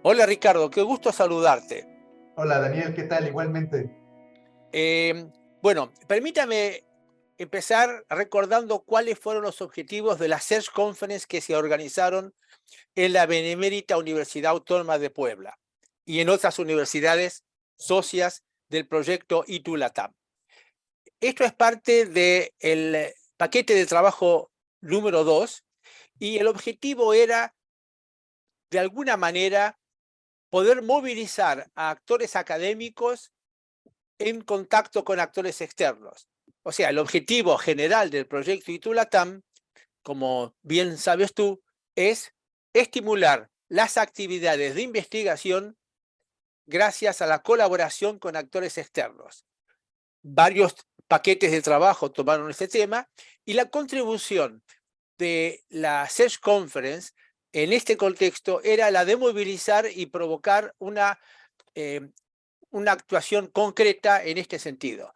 Hola Ricardo, qué gusto saludarte. Hola Daniel, ¿qué tal? Igualmente. Bueno, permítame empezar recordando cuáles fueron los objetivos de la Search Conference que se organizaron en la Benemérita Universidad Autónoma de Puebla y en otras universidades socias del proyecto ITU-LATAM. Esto es parte del paquete de trabajo número 2 y el objetivo era, de alguna manera, poder movilizar a actores académicos en contacto con actores externos. O sea, el objetivo general del proyecto ITU-LATAM, como bien sabes tú, es estimular las actividades de investigación gracias a la colaboración con actores externos. Varios paquetes de trabajo tomaron este tema y la contribución de la Search Conference en este contexto era la de movilizar y provocar eh, una actuación concreta en este sentido.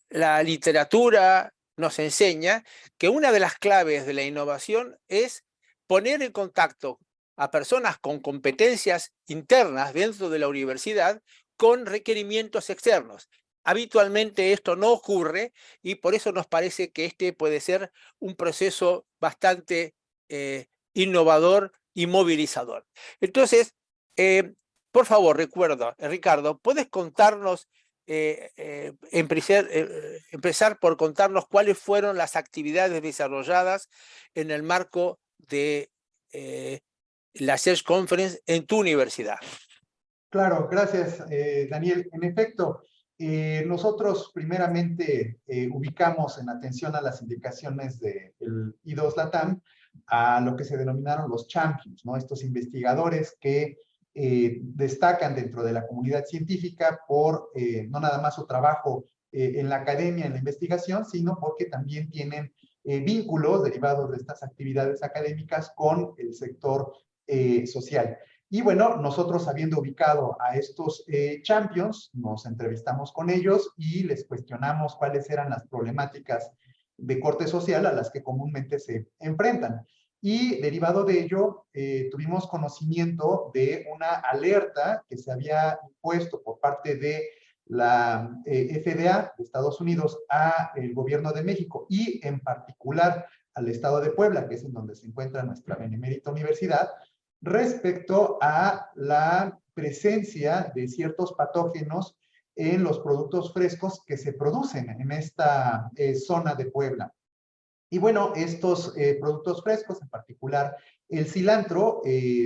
La literatura nos enseña que una de las claves de la innovación es poner en contacto a personas con competencias internas dentro de la universidad con requerimientos externos. Habitualmente esto no ocurre y por eso nos parece que este puede ser un proceso bastante innovador y movilizador. Entonces, eh, por favor, recuerda, Ricardo, ¿puedes contarnos, empezar por contarnos cuáles fueron las actividades desarrolladas en el marco de eh, la Search Conference en tu universidad? Claro, gracias Daniel. En efecto, nosotros primeramente ubicamos en atención a las indicaciones del I2 LATAM a lo que se denominaron los champions, ¿no? Estos investigadores que destacan dentro de la comunidad científica por no nada más su trabajo en la academia, en la investigación, sino porque también tienen vínculos derivados de estas actividades académicas con el sector social. Y bueno, nosotros habiendo ubicado a estos champions, nos entrevistamos con ellos y les cuestionamos cuáles eran las problemáticas de corte social a las que comúnmente se enfrentan. Y derivado de ello, tuvimos conocimiento de una alerta que se había impuesto por parte de la FDA de Estados Unidos a el gobierno de México y en particular al estado de Puebla, que es en donde se encuentra nuestra benemérita universidad, respecto a la presencia de ciertos patógenos en los productos frescos que se producen en esta zona de Puebla. Y bueno, estos productos frescos, en particular el cilantro,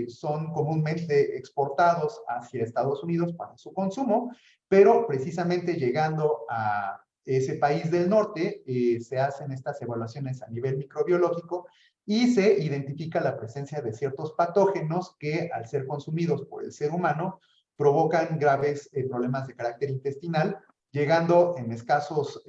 son comúnmente exportados hacia Estados Unidos para su consumo, pero precisamente llegando a ese país del norte, se hacen estas evaluaciones a nivel microbiológico y se identifica la presencia de ciertos patógenos que, al ser consumidos por el ser humano, provocan graves problemas de carácter intestinal, llegando en escasos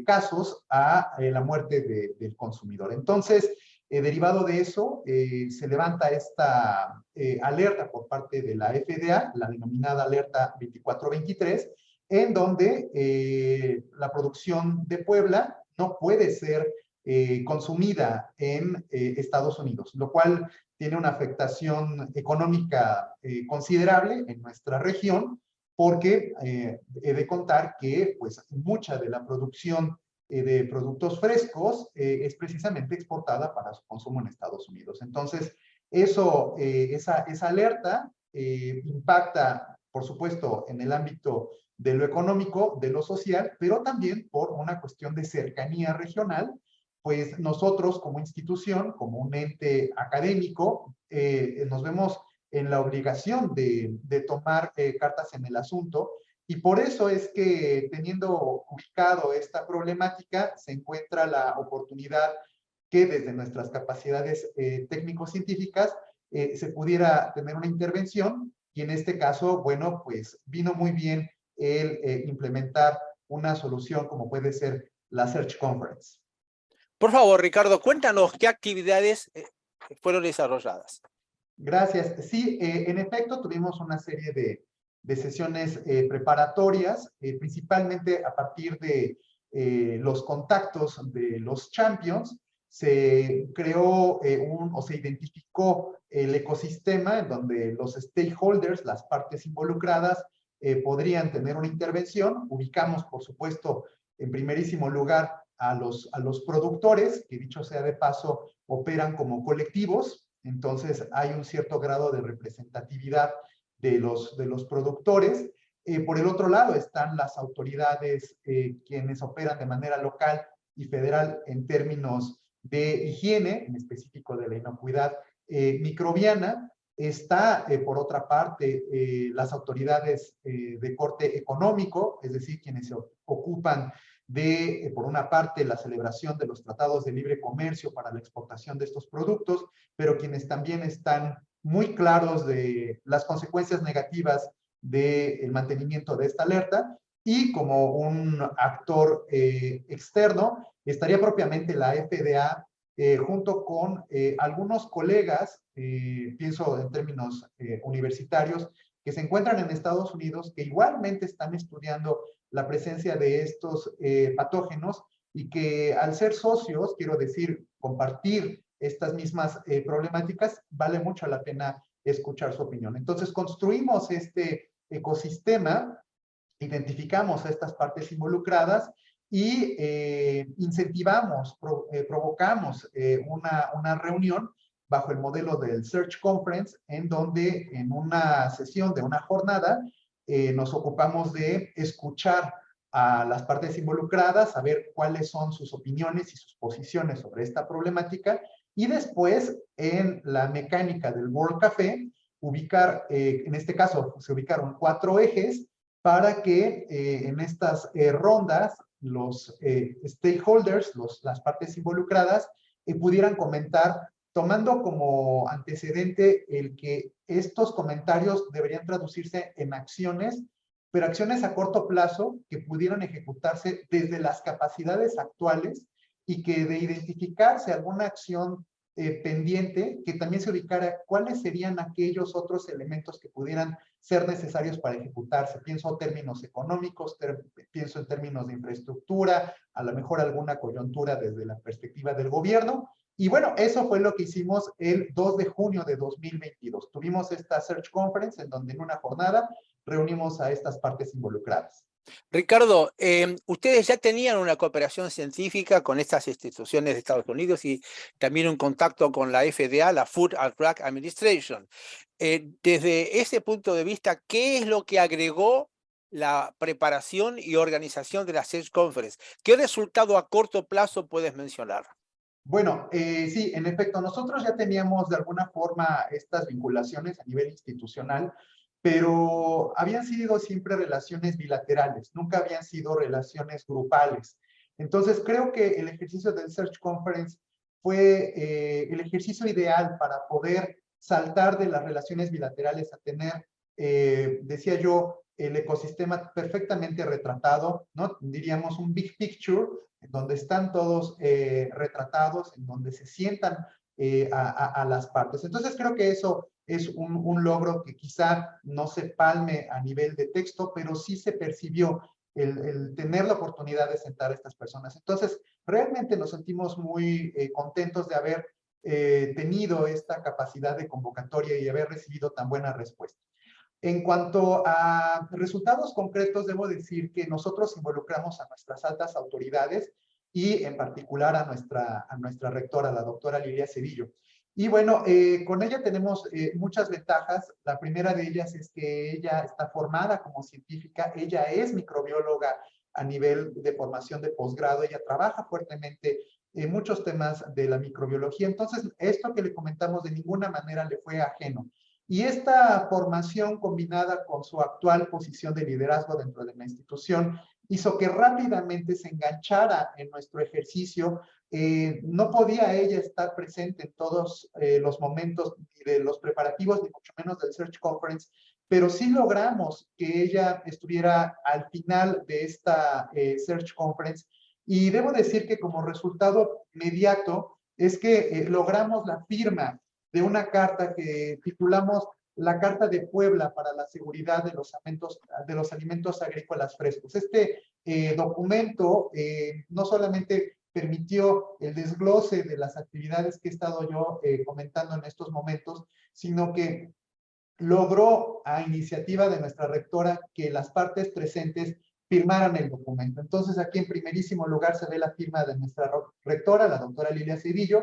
casos a la muerte del consumidor. Entonces, derivado de eso, se levanta esta alerta por parte de la FDA, la denominada alerta 2423, en donde la producción de Puebla no puede ser consumida en Estados Unidos, lo cual tiene una afectación económica considerable en nuestra región, porque he de contar que pues mucha de la producción de productos frescos es precisamente exportada para su consumo en Estados Unidos. Entonces, esa alerta impacta, por supuesto, en el ámbito de lo económico, de lo social, pero también por una cuestión de cercanía regional, pues nosotros como institución, como un ente académico, nos vemos en la obligación de tomar cartas en el asunto, y por eso es que, teniendo ubicado esta problemática, se encuentra la oportunidad que desde nuestras capacidades técnico-científicas se pudiera tener una intervención, y en este caso, bueno, pues vino muy bien el implementar una solución como puede ser la Search Conference. Por favor, Ricardo, cuéntanos qué actividades fueron desarrolladas. Gracias. Sí, en efecto, tuvimos una serie de sesiones preparatorias, principalmente a partir de los contactos de los champions. se creó o se identificó el ecosistema en donde los stakeholders, las partes involucradas, podrían tener una intervención. Ubicamos, por supuesto, en primerísimo lugar a los productores, que dicho sea de paso, operan como colectivos. Entonces hay un cierto grado de representatividad de los productores. Por el otro lado están las autoridades quienes operan de manera local y federal en términos de higiene, en específico de la inocuidad microbiana. Está, por otra parte, las autoridades de corte económico, es decir, quienes se ocupan de, por una parte, la celebración de los tratados de libre comercio para la exportación de estos productos, pero quienes también están muy claros de las consecuencias negativas del mantenimiento de esta alerta. Y como un actor externo estaría propiamente la FDA, junto con algunos colegas, pienso en términos universitarios, que se encuentran en Estados Unidos, que igualmente están estudiando la presencia de estos patógenos y que al ser socios, quiero decir, compartir estas mismas problemáticas, vale mucho la pena escuchar su opinión. Entonces, construimos este ecosistema, identificamos a estas partes involucradas y incentivamos, provocamos una reunión bajo el modelo del Search Conference, en donde en una sesión de una jornada nos ocupamos de escuchar a las partes involucradas, saber cuáles son sus opiniones y sus posiciones sobre esta problemática, y después en la mecánica del World Café, ubicar, en este caso se ubicaron 4 ejes para que en estas rondas los stakeholders, las partes involucradas, pudieran comentar, tomando como antecedente el que estos comentarios deberían traducirse en acciones, pero acciones a corto plazo que pudieran ejecutarse desde las capacidades actuales, y que de identificarse alguna acción pendiente, que también se ubicara cuáles serían aquellos otros elementos que pudieran ser necesarios para ejecutarse. Pienso en términos económicos, pienso en términos de infraestructura, a lo mejor alguna coyuntura desde la perspectiva del gobierno. Y bueno, eso fue lo que hicimos el 2 de junio de 2022. Tuvimos esta Search Conference en donde en una jornada reunimos a estas partes involucradas. Ricardo, ustedes ya tenían una cooperación científica con estas instituciones de Estados Unidos y también un contacto con la FDA, la Food and Drug Administration. Desde ese punto de vista, ¿qué es lo que agregó la preparación y organización de la Search Conference? ¿Qué resultado a corto plazo puedes mencionar? Bueno, sí, en efecto, nosotros ya teníamos de alguna forma estas vinculaciones a nivel institucional, pero habían sido siempre relaciones bilaterales, nunca habían sido relaciones grupales. Entonces, creo que el ejercicio del Search Conference fue el ejercicio ideal para poder saltar de las relaciones bilaterales a tener, decía yo, el ecosistema perfectamente retratado, ¿no? Diríamos un big picture, en donde están todos retratados, en donde se sientan a las partes. Entonces creo que eso es un logro que quizá no se palme a nivel de texto, pero sí se percibió el tener la oportunidad de sentar a estas personas. Entonces, realmente nos sentimos muy contentos de haber tenido esta capacidad de convocatoria y haber recibido tan buena respuesta. En cuanto a resultados concretos, debo decir que nosotros involucramos a nuestras altas autoridades y en particular a nuestra rectora, la doctora Lilia Cedillo. Y bueno, con ella tenemos muchas ventajas. La primera de ellas es que ella está formada como científica, ella es microbióloga a nivel de formación de posgrado, ella trabaja fuertemente en muchos temas de la microbiología. Entonces, esto que le comentamos de ninguna manera le fue ajeno. Y esta formación combinada con su actual posición de liderazgo dentro de la institución hizo que rápidamente se enganchara en nuestro ejercicio. No podía ella estar presente en todos los momentos de los preparativos, ni mucho menos del Search Conference, pero sí logramos que ella estuviera al final de esta Search Conference. Y debo decir que como resultado inmediato es que logramos la firma de una carta que titulamos la Carta de Puebla para la Seguridad de los Alimentos Agrícolas Frescos. Este documento no solamente permitió el desglose de las actividades que he estado yo comentando en estos momentos, sino que logró a iniciativa de nuestra rectora que las partes presentes firmaran el documento. Entonces aquí en primerísimo lugar se ve la firma de nuestra rectora, la doctora Lilia Cedillo,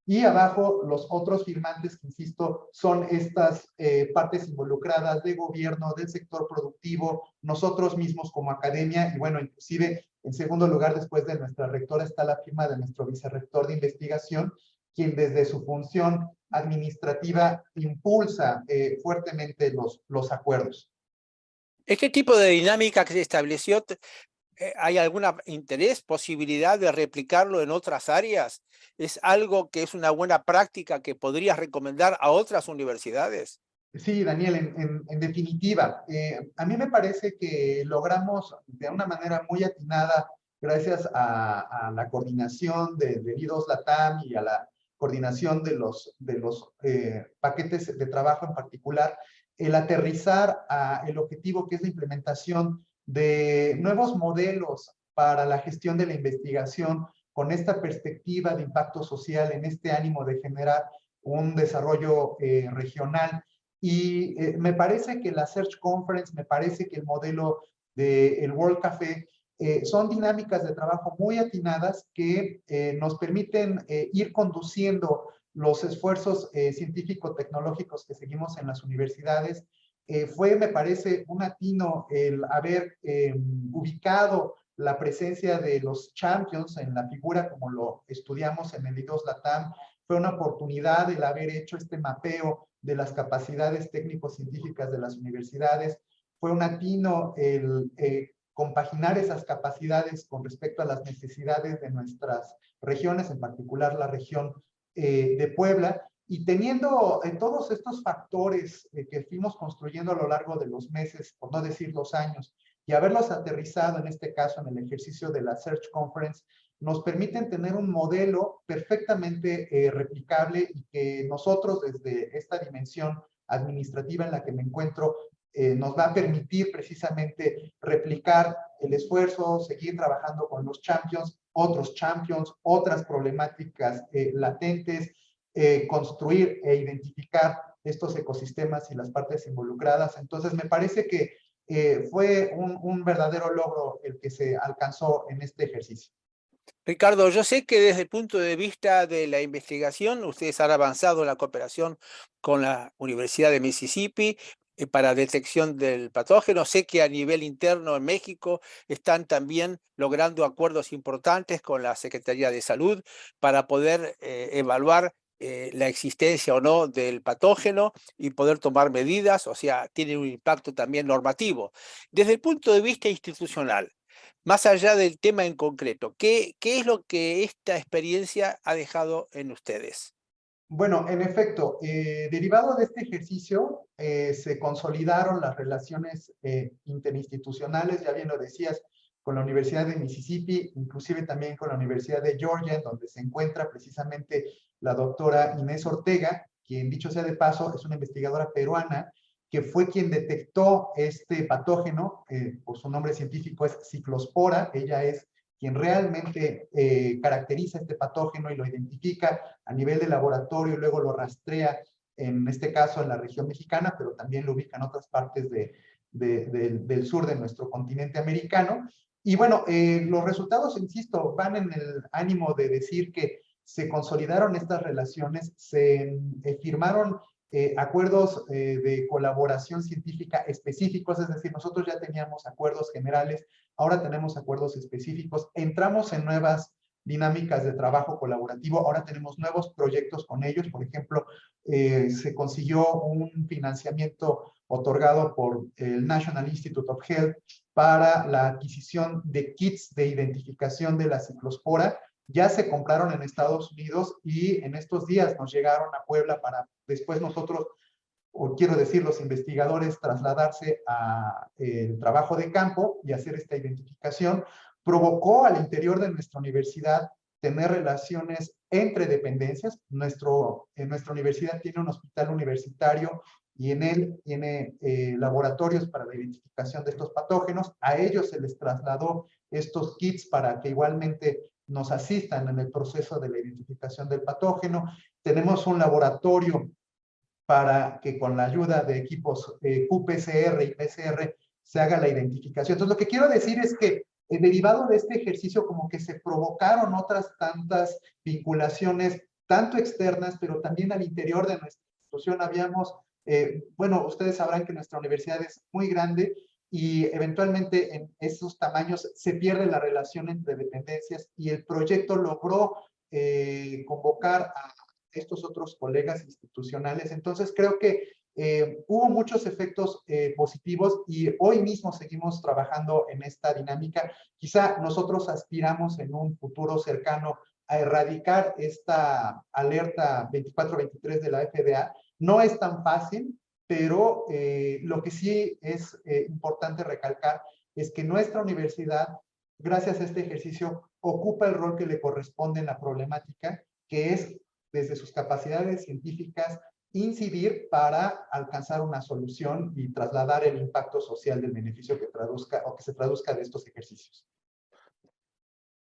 y abajo los otros firmantes que, insisto, son estas partes involucradas de gobierno, del sector productivo, nosotros mismos como academia, y bueno, inclusive en segundo lugar, después de nuestra rectora, está la firma de nuestro vicerrector de investigación, quien desde su función administrativa impulsa fuertemente los acuerdos. ¿Este tipo de dinámica que se estableció, hay algún interés, posibilidad de replicarlo en otras áreas? ¿Es algo que es una buena práctica que podrías recomendar a otras universidades? Sí, Daniel, en definitiva, a mí me parece que logramos de una manera muy atinada, gracias a la coordinación de I2 Latam y a la coordinación de los paquetes de trabajo en particular, el aterrizar a el objetivo que es la implementación de nuevos modelos para la gestión de la investigación con esta perspectiva de impacto social, en este ánimo de generar un desarrollo regional. Y me parece que la Search Conference, me parece que el modelo del World Café son dinámicas de trabajo muy atinadas que nos permiten ir conduciendo los esfuerzos científico-tecnológicos que seguimos en las universidades. Fue, me parece, un atino el haber ubicado la presencia de los champions en la figura como lo estudiamos en el I2 Latam. Fue una oportunidad el haber hecho este mapeo de las capacidades técnico-científicas de las universidades. Fue un atino el compaginar esas capacidades con respecto a las necesidades de nuestras regiones, en particular la región de Puebla, y teniendo todos estos factores que fuimos construyendo a lo largo de los meses, por no decir los años, y haberlos aterrizado en este caso en el ejercicio de la Search Conference, nos permiten tener un modelo perfectamente replicable y que nosotros desde esta dimensión administrativa en la que me encuentro nos va a permitir precisamente replicar el esfuerzo, seguir trabajando con los champions, otras problemáticas latentes, construir e identificar estos ecosistemas y las partes involucradas. Entonces me parece que fue un verdadero logro el que se alcanzó en este ejercicio. Ricardo, yo sé que desde el punto de vista de la investigación, ustedes han avanzado en la cooperación con la Universidad de Mississippi para detección del patógeno. Sé que a nivel interno en México están también logrando acuerdos importantes con la Secretaría de Salud para poder evaluar la existencia o no del patógeno y poder tomar medidas, o sea, tiene un impacto también normativo. Desde el punto de vista institucional, más allá del tema en concreto, ¿qué es lo que esta experiencia ha dejado en ustedes? Bueno, en efecto, derivado de este ejercicio, se consolidaron las relaciones interinstitucionales, ya bien lo decías, con la Universidad de Mississippi, inclusive también con la Universidad de Georgia, en donde se encuentra precisamente la doctora Inés Ortega, quien, dicho sea de paso, es una investigadora peruana, que fue quien detectó este patógeno, por su nombre científico es Ciclospora. Ella es quien realmente caracteriza este patógeno y lo identifica a nivel de laboratorio, y luego lo rastrea, en este caso en la región mexicana, pero también lo ubica en otras partes del sur de nuestro continente americano. Y bueno, los resultados, insisto, van en el ánimo de decir que se consolidaron estas relaciones, se firmaron acuerdos de colaboración científica específicos, es decir, nosotros ya teníamos acuerdos generales, ahora tenemos acuerdos específicos, entramos en nuevas dinámicas de trabajo colaborativo, ahora tenemos nuevos proyectos con ellos. Por ejemplo, se consiguió un financiamiento otorgado por el National Institute of Health para la adquisición de kits de identificación de la ciclospora. Ya se compraron en Estados Unidos y en estos días nos llegaron a Puebla para después nosotros, o quiero decir, los investigadores, trasladarse a el trabajo de campo y hacer esta identificación. Provocó al interior de nuestra universidad tener relaciones entre dependencias. Nuestra universidad tiene un hospital universitario y en él tiene laboratorios para la identificación de estos patógenos. A ellos se les trasladó estos kits para que igualmente nos asistan en el proceso de la identificación del patógeno. Tenemos un laboratorio para que con la ayuda de equipos qPCR y PCR se haga la identificación. Entonces, lo que quiero decir es que derivado de este ejercicio, como que se provocaron otras tantas vinculaciones, tanto externas, pero también al interior de nuestra institución. Habíamos, bueno, ustedes sabrán que nuestra universidad es muy grande y eventualmente en esos tamaños se pierde la relación entre dependencias y el proyecto logró convocar a estos otros colegas institucionales. Entonces creo que hubo muchos efectos positivos y hoy mismo seguimos trabajando en esta dinámica. Quizá nosotros aspiramos en un futuro cercano a erradicar esta alerta 24-23 de la FDA. No es tan fácil, pero lo que sí es importante recalcar es que nuestra universidad, gracias a este ejercicio, ocupa el rol que le corresponde en la problemática, que es desde sus capacidades científicas incidir para alcanzar una solución y trasladar el impacto social del beneficio que traduzca o que se traduzca de estos ejercicios.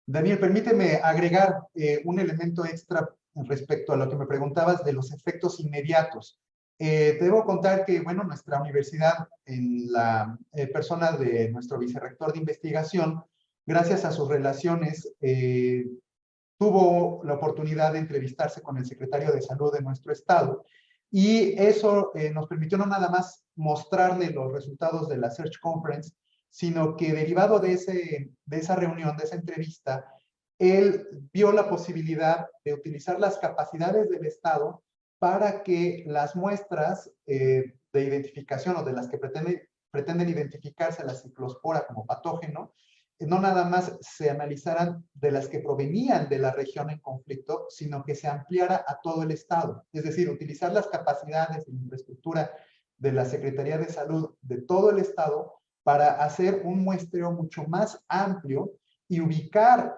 Daniel, permíteme agregar un elemento extra respecto a lo que me preguntabas de los efectos inmediatos. Te debo contar que, bueno, nuestra universidad, en la persona de nuestro vicerrector de investigación, gracias a sus relaciones, tuvo la oportunidad de entrevistarse con el secretario de Salud de nuestro estado y eso nos permitió no nada más mostrarle los resultados de la Search Conference, sino que derivado de esa reunión, de esa entrevista, él vio la posibilidad de utilizar las capacidades del Estado para que las muestras de identificación o de las que pretenden identificarse la ciclospora como patógeno, no nada más se analizaran de las que provenían de la región en conflicto, sino que se ampliara a todo el Estado. Es decir, utilizar las capacidades y infraestructura de la Secretaría de Salud de todo el Estado para hacer un muestreo mucho más amplio y ubicar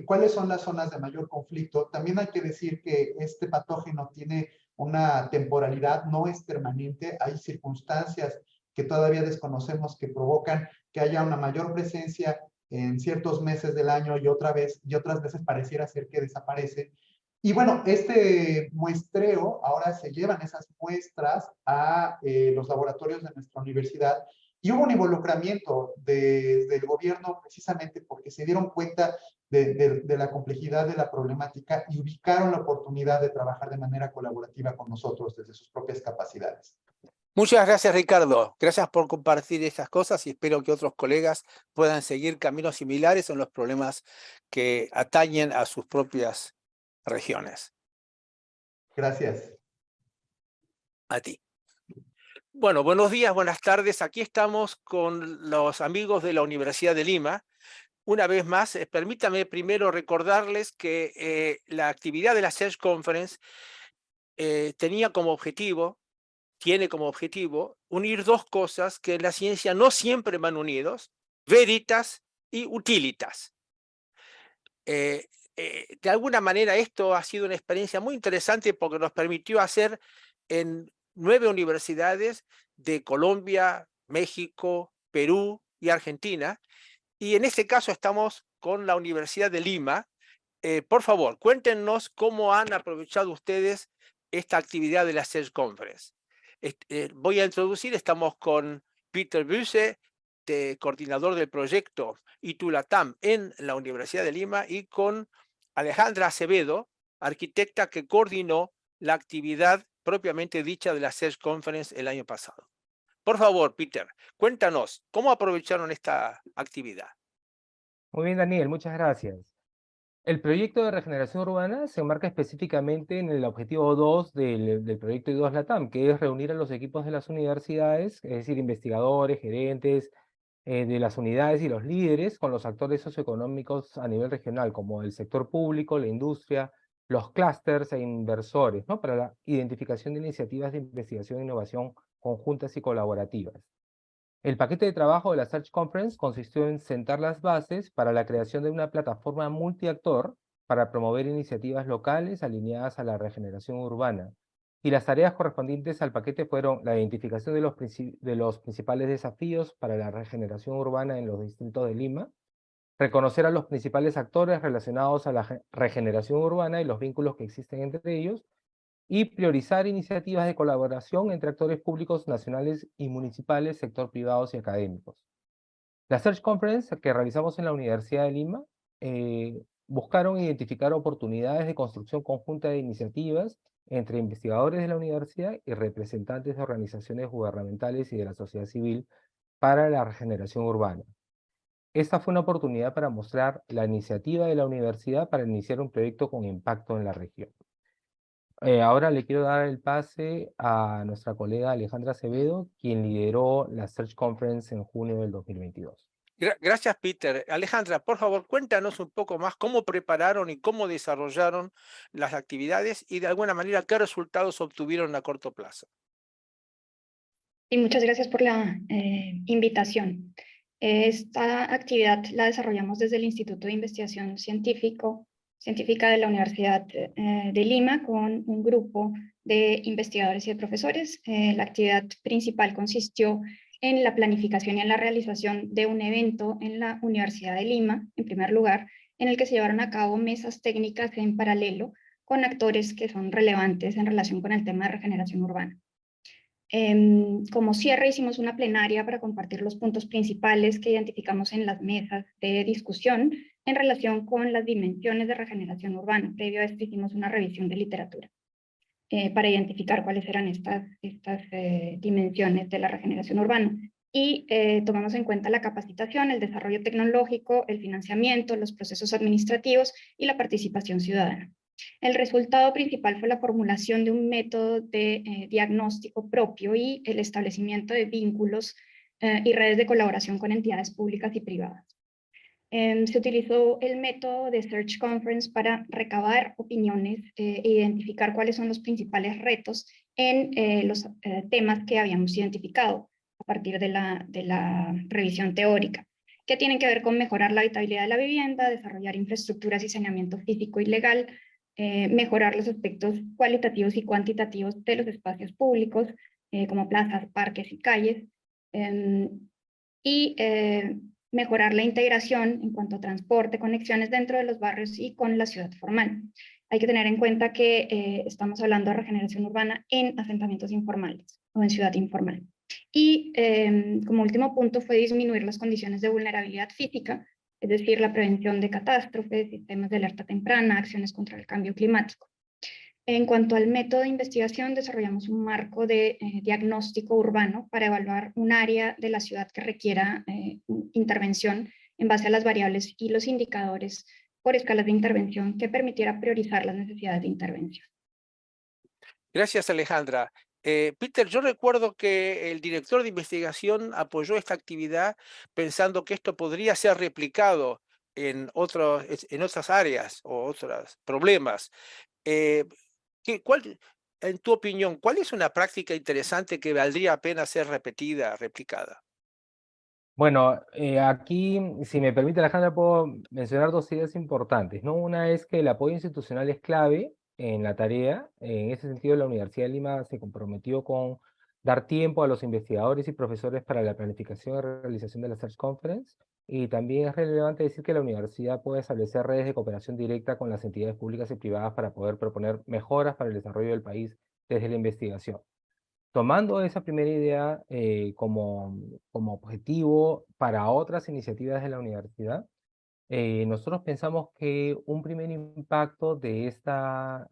cuáles son las zonas de mayor conflicto. También hay que decir que este patógeno tiene una temporalidad, no es permanente, hay circunstancias que todavía desconocemos que provocan que haya una mayor presencia en ciertos meses del año y otras veces pareciera ser que desaparece. Y bueno, este muestreo, ahora se llevan esas muestras a los laboratorios de nuestra universidad y hubo un involucramiento del gobierno precisamente porque se dieron cuenta de la complejidad de la problemática y ubicaron la oportunidad de trabajar de manera colaborativa con nosotros desde sus propias capacidades. Muchas gracias, Ricardo. Gracias por compartir estas cosas y espero que otros colegas puedan seguir caminos similares en los problemas que atañen a sus propias regiones. Gracias. A ti. Bueno, buenos días, buenas tardes. Aquí estamos con los amigos de la Universidad de Lima. Una vez más, permítame primero recordarles que la actividad de la Search Conference tiene como objetivo unir dos cosas que en la ciencia no siempre van unidos: veritas y utilitas. De alguna manera esto ha sido una experiencia muy interesante porque nos permitió hacer en 9 universidades de Colombia, México, Perú y Argentina. Y en este caso estamos con la Universidad de Lima. Por favor, cuéntenos cómo han aprovechado ustedes esta actividad de la Search Conference. Voy a introducir, estamos con Peter Büse, coordinador del proyecto ITU-LATAM en la Universidad de Lima, y con Alejandra Acevedo, arquitecta que coordinó la actividad propiamente dicha de la Search Conference el año pasado. Por favor, Peter, cuéntanos, ¿cómo aprovecharon esta actividad? Muy bien, Daniel, muchas gracias. El proyecto de regeneración urbana se enmarca específicamente en el objetivo 2 del proyecto I2 LATAM, que es reunir a los equipos de las universidades, es decir, investigadores, gerentes de las unidades y los líderes, con los actores socioeconómicos a nivel regional, como el sector público, la industria, los clústeres e inversores, ¿no? Para la identificación de iniciativas de investigación e innovación conjuntas y colaborativas. El paquete de trabajo de la Search Conference consistió en sentar las bases para la creación de una plataforma multiactor para promover iniciativas locales alineadas a la regeneración urbana. Y las tareas correspondientes al paquete fueron la identificación de los principales desafíos para la regeneración urbana en los distritos de Lima, reconocer a los principales actores relacionados a la regeneración urbana y los vínculos que existen entre ellos, y priorizar iniciativas de colaboración entre actores públicos nacionales y municipales, sector privados y académicos. La Search Conference que realizamos en la Universidad de Lima buscaron identificar oportunidades de construcción conjunta de iniciativas entre investigadores de la universidad y representantes de organizaciones gubernamentales y de la sociedad civil para la regeneración urbana. Esta fue una oportunidad para mostrar la iniciativa de la universidad para iniciar un proyecto con impacto en la región. Ahora le quiero dar el pase a nuestra colega Alejandra Acevedo, quien lideró la Search Conference en junio del 2022. Gracias, Peter. Alejandra, por favor, cuéntanos un poco más cómo prepararon y cómo desarrollaron las actividades y de alguna manera qué resultados obtuvieron a corto plazo. Y muchas gracias por la invitación. Esta actividad la desarrollamos desde el Instituto de Investigación Científica de la Universidad de Lima con un grupo de investigadores y de profesores. La actividad principal consistió en la planificación y en la realización de un evento en la Universidad de Lima, en primer lugar, en el que se llevaron a cabo mesas técnicas en paralelo con actores que son relevantes en relación con el tema de regeneración urbana. Como cierre hicimos una plenaria para compartir los puntos principales que identificamos en las mesas de discusión en relación con las dimensiones de regeneración urbana. Previo a esto hicimos una revisión de literatura para identificar cuáles eran estas dimensiones de la regeneración urbana. Y tomamos en cuenta la capacitación, el desarrollo tecnológico, el financiamiento, los procesos administrativos y la participación ciudadana. El resultado principal fue la formulación de un método de diagnóstico propio y el establecimiento de vínculos y redes de colaboración con entidades públicas y privadas. Se utilizó el método de Search Conference para recabar opiniones e identificar cuáles son los principales retos en los temas que habíamos identificado a partir de la revisión teórica, que tienen que ver con mejorar la habitabilidad de la vivienda, desarrollar infraestructuras y saneamiento físico y legal, mejorar los aspectos cualitativos y cuantitativos de los espacios públicos, como plazas, parques y calles, y mejorar la integración en cuanto a transporte, conexiones dentro de los barrios y con la ciudad formal. Hay que tener en cuenta que estamos hablando de regeneración urbana en asentamientos informales o en ciudad informal. Y como último punto fue disminuir las condiciones de vulnerabilidad física, es decir, la prevención de catástrofes, sistemas de alerta temprana, acciones contra el cambio climático. En cuanto al método de investigación, desarrollamos un marco de diagnóstico urbano para evaluar un área de la ciudad que requiera intervención en base a las variables y los indicadores por escalas de intervención que permitiera priorizar las necesidades de intervención. Gracias, Alejandra. Peter, yo recuerdo que el director de investigación apoyó esta actividad pensando que esto podría ser replicado en otras áreas o otros problemas. En tu opinión, cuál es una práctica interesante que valdría la pena ser replicada? Bueno, aquí, si me permite Alejandra, puedo mencionar dos ideas importantes, ¿no? Una es que el apoyo institucional es clave en la tarea. En ese sentido, la Universidad de Lima se comprometió con dar tiempo a los investigadores y profesores para la planificación y realización de la Search Conference. Y también es relevante decir que la universidad puede establecer redes de cooperación directa con las entidades públicas y privadas para poder proponer mejoras para el desarrollo del país desde la investigación. Tomando esa primera idea como objetivo para otras iniciativas de la universidad, nosotros pensamos que un primer impacto de esta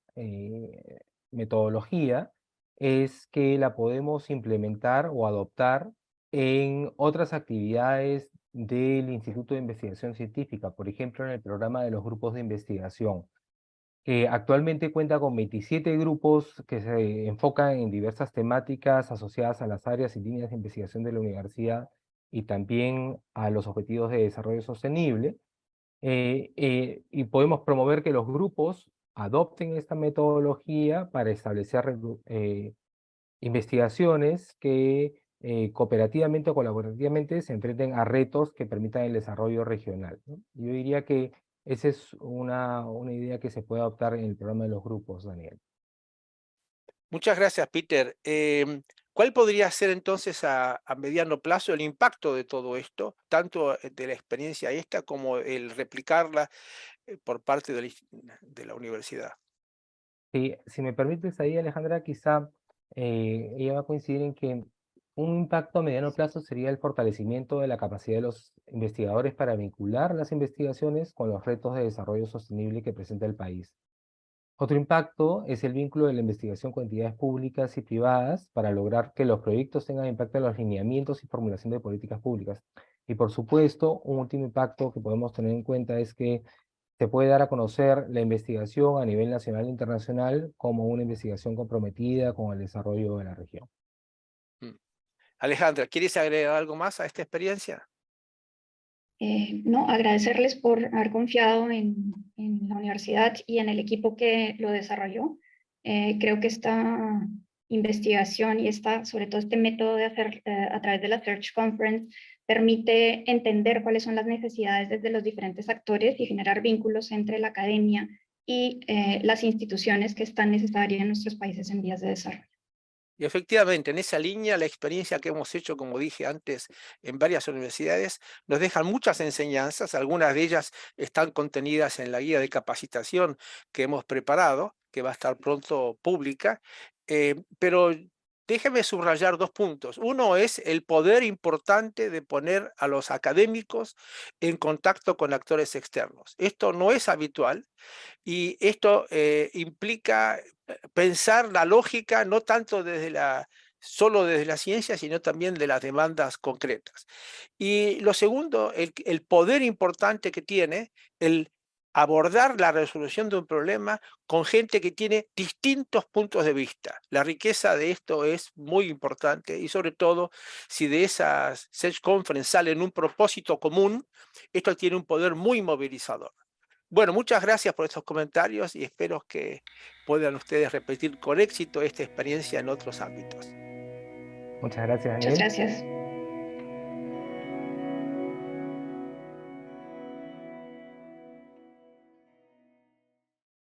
metodología es que la podemos implementar o adoptar en otras actividades del Instituto de Investigación Científica, por ejemplo, en el programa de los grupos de investigación, que actualmente cuenta con 27 grupos que se enfocan en diversas temáticas asociadas a las áreas y líneas de investigación de la universidad y también a los objetivos de desarrollo sostenible. Y podemos promover que los grupos adopten esta metodología para establecer investigaciones que cooperativamente o colaborativamente se enfrenten a retos que permitan el desarrollo regional, ¿no? Yo diría que esa es una idea que se puede adoptar en el programa de los grupos, Daniel. Muchas gracias, Peter. ¿Cuál podría ser entonces a mediano plazo el impacto de todo esto, tanto de la experiencia esta como el replicarla por parte de la universidad? Sí, si me permites ahí, Alejandra, quizá ella va a coincidir en que un impacto a mediano plazo sería el fortalecimiento de la capacidad de los investigadores para vincular las investigaciones con los retos de desarrollo sostenible que presenta el país. Otro impacto es el vínculo de la investigación con entidades públicas y privadas para lograr que los proyectos tengan impacto en los lineamientos y formulación de políticas públicas. Y por supuesto, un último impacto que podemos tener en cuenta es que se puede dar a conocer la investigación a nivel nacional e internacional como una investigación comprometida con el desarrollo de la región. Alejandra, ¿quieres agregar algo más a esta experiencia? No, agradecerles por haber confiado en la universidad y en el equipo que lo desarrolló. Creo que esta investigación y sobre todo este método de hacer a través de la Search Conference permite entender cuáles son las necesidades desde los diferentes actores y generar vínculos entre la academia y las instituciones que están necesarias en nuestros países en vías de desarrollo. Y efectivamente, en esa línea, la experiencia que hemos hecho, como dije antes, en varias universidades, nos dejan muchas enseñanzas. Algunas de ellas están contenidas en la guía de capacitación que hemos preparado, que va a estar pronto pública. Pero déjeme subrayar 2 puntos. Uno es el poder importante de poner a los académicos en contacto con actores externos. Esto no es habitual. Y esto implica pensar la lógica no tanto solo desde la ciencia, sino también de las demandas concretas. Y lo segundo, el poder importante que tiene el abordar la resolución de un problema con gente que tiene distintos puntos de vista. La riqueza de esto es muy importante y sobre todo si de esas Search Conference sale un propósito común, esto tiene un poder muy movilizador. Bueno, muchas gracias por estos comentarios y espero que puedan ustedes repetir con éxito esta experiencia en otros ámbitos. Muchas gracias, Muchas Daniel. gracias.